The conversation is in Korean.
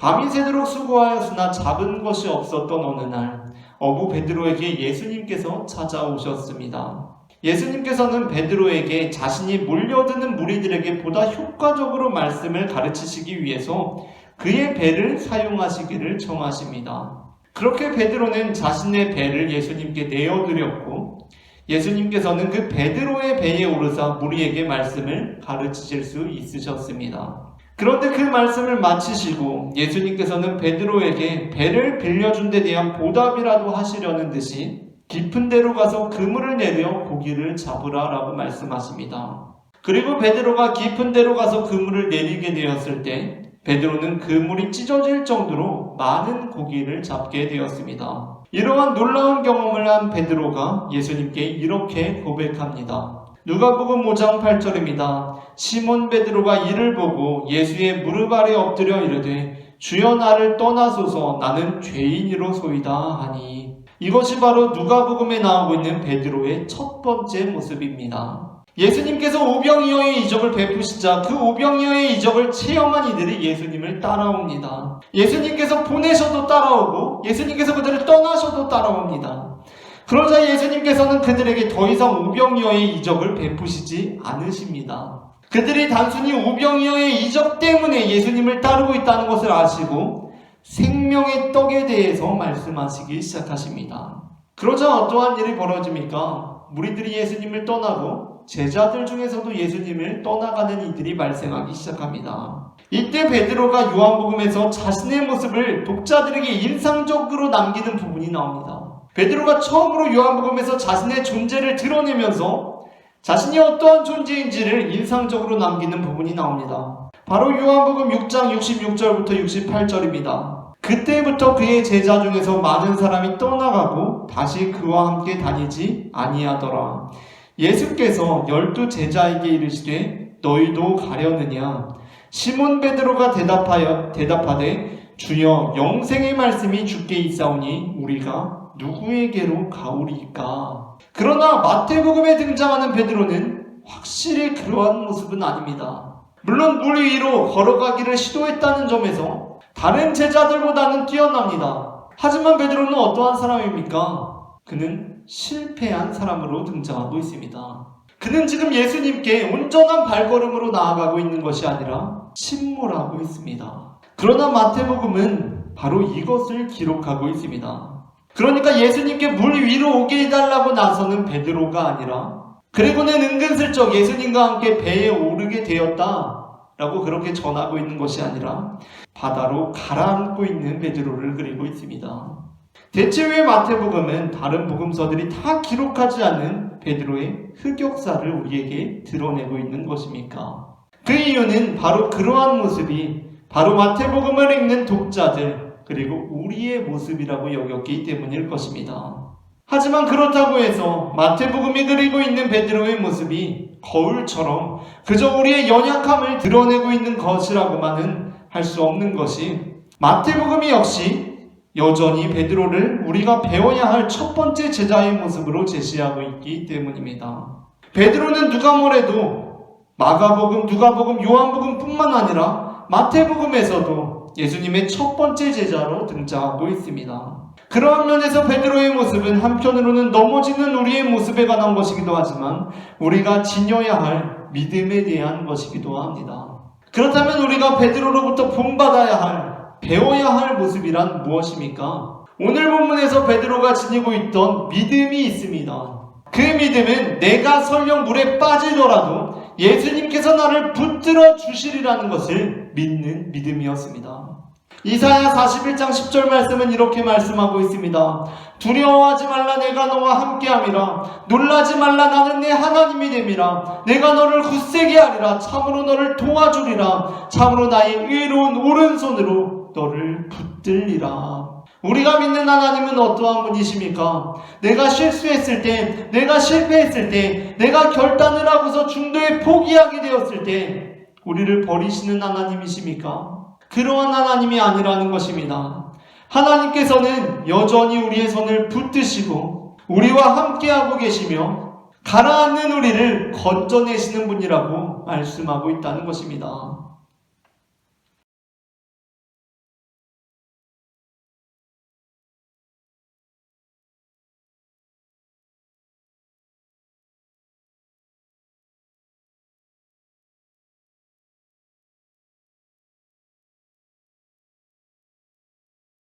밤이 새도록 수고하였으나 잡은 것이 없었던 어느 날 어부 베드로에게 예수님께서 찾아오셨습니다. 예수님께서는 베드로에게 자신이 몰려드는 무리들에게 보다 효과적으로 말씀을 가르치시기 위해서 그의 배를 사용하시기를 청하십니다. 그렇게 베드로는 자신의 배를 예수님께 내어드렸고 예수님께서는 그 베드로의 배에 오르사 무리에게 말씀을 가르치실 수 있으셨습니다. 그런데 그 말씀을 마치시고 예수님께서는 베드로에게 배를 빌려준 데 대한 보답이라도 하시려는 듯이 깊은 데로 가서 그물을 내려 고기를 잡으라 라고 말씀하십니다. 그리고 베드로가 깊은 데로 가서 그물을 내리게 되었을 때 베드로는 그물이 찢어질 정도로 많은 고기를 잡게 되었습니다. 이러한 놀라운 경험을 한 베드로가 예수님께 이렇게 고백합니다. 누가복음 5장 8절입니다. 시몬 베드로가 이를 보고 예수의 무릎 아래 엎드려 이르되 주여 나를 떠나소서 나는 죄인이로소이다 하니 이것이 바로 누가복음에 나오고 있는 베드로의 첫 번째 모습입니다. 예수님께서 오병이어의 이적을 베푸시자 그 오병이어의 이적을 체험한 이들이 예수님을 따라옵니다. 예수님께서 보내셔도 따라오고 예수님께서 그들을 떠나셔도 따라옵니다. 그러자 예수님께서는 그들에게 더 이상 오병이어의 이적을 베푸시지 않으십니다. 그들이 단순히 오병이어의 이적 때문에 예수님을 따르고 있다는 것을 아시고 생명의 떡에 대해서 말씀하시기 시작하십니다. 그러자 어떠한 일이 벌어집니까? 무리들이 예수님을 떠나고 제자들 중에서도 예수님을 떠나가는 이들이 발생하기 시작합니다. 이때 베드로가 요한복음에서 자신의 모습을 독자들에게 인상적으로 남기는 부분이 나옵니다. 베드로가 처음으로 요한복음에서 자신의 존재를 드러내면서 자신이 어떠한 존재인지를 인상적으로 남기는 부분이 나옵니다. 바로 요한복음 6장 66절부터 68절입니다. 그때부터 그의 제자 중에서 많은 사람이 떠나가고 다시 그와 함께 다니지 아니하더라. 예수께서 12 제자에게 이르시되 너희도 가려느냐? 시몬 베드로가 대답하되 주여 영생의 말씀이 주께 있사오니 우리가 누구에게로 가오리이까? 그러나 마태복음에 등장하는 베드로는 확실히 그러한 모습은 아닙니다. 물론 물 위로 걸어가기를 시도했다는 점에서 다른 제자들보다는 뛰어납니다. 하지만 베드로는 어떠한 사람입니까? 그는 실패한 사람으로 등장하고 있습니다. 그는 지금 예수님께 온전한 발걸음으로 나아가고 있는 것이 아니라 침몰하고 있습니다. 그러나 마태복음은 바로 이것을 기록하고 있습니다. 그러니까 예수님께 물 위로 오게 해달라고 나서는 베드로가 아니라 그리고는 은근슬쩍 예수님과 함께 배에 오르게 되었다 라고 그렇게 전하고 있는 것이 아니라 바다로 가라앉고 있는 베드로를 그리고 있습니다. 대체 왜 마태복음은 다른 복음서들이 다 기록하지 않은 베드로의 흑역사를 우리에게 드러내고 있는 것입니까? 그 이유는 바로 그러한 모습이 바로 마태복음을 읽는 독자들 그리고 우리의 모습이라고 여겼기 때문일 것입니다. 하지만 그렇다고 해서 마태복음이 그리고 있는 베드로의 모습이 거울처럼 그저 우리의 연약함을 드러내고 있는 것이라고만은 할 수 없는 것이 마태복음이 역시 여전히 베드로를 우리가 배워야 할 첫 번째 제자의 모습으로 제시하고 있기 때문입니다. 베드로는 누가 뭐래도 마가복음, 누가복음, 요한복음 뿐만 아니라 마태복음에서도 예수님의 첫 번째 제자로 등장하고 있습니다. 그러한 면에서 베드로의 모습은 한편으로는 넘어지는 우리의 모습에 관한 것이기도 하지만 우리가 지녀야 할 믿음에 대한 것이기도 합니다. 그렇다면 우리가 베드로로부터 본받아야 할, 배워야 할 모습이란 무엇입니까? 오늘 본문에서 베드로가 지니고 있던 믿음이 있습니다. 그 믿음은 내가 설령 물에 빠지더라도 예수님께서 나를 붙들어 주시리라는 것을 믿는 믿음이었습니다. 이사야 41장 10절 말씀은 이렇게 말씀하고 있습니다. 두려워하지 말라 내가 너와 함께함이라. 놀라지 말라 나는 내 하나님이 됨이라. 내가 너를 굳세게 하리라. 참으로 너를 도와주리라. 참으로 나의 의로운 오른손으로 너를 붙들리라. 우리가 믿는 하나님은 어떠한 분이십니까? 내가 실수했을 때, 내가 실패했을 때, 내가 결단을 하고서 중도에 포기하게 되었을 때 우리를 버리시는 하나님이십니까? 그러한 하나님이 아니라는 것입니다. 하나님께서는 여전히 우리의 손을 붙드시고 우리와 함께하고 계시며 가라앉는 우리를 건져내시는 분이라고 말씀하고 있다는 것입니다.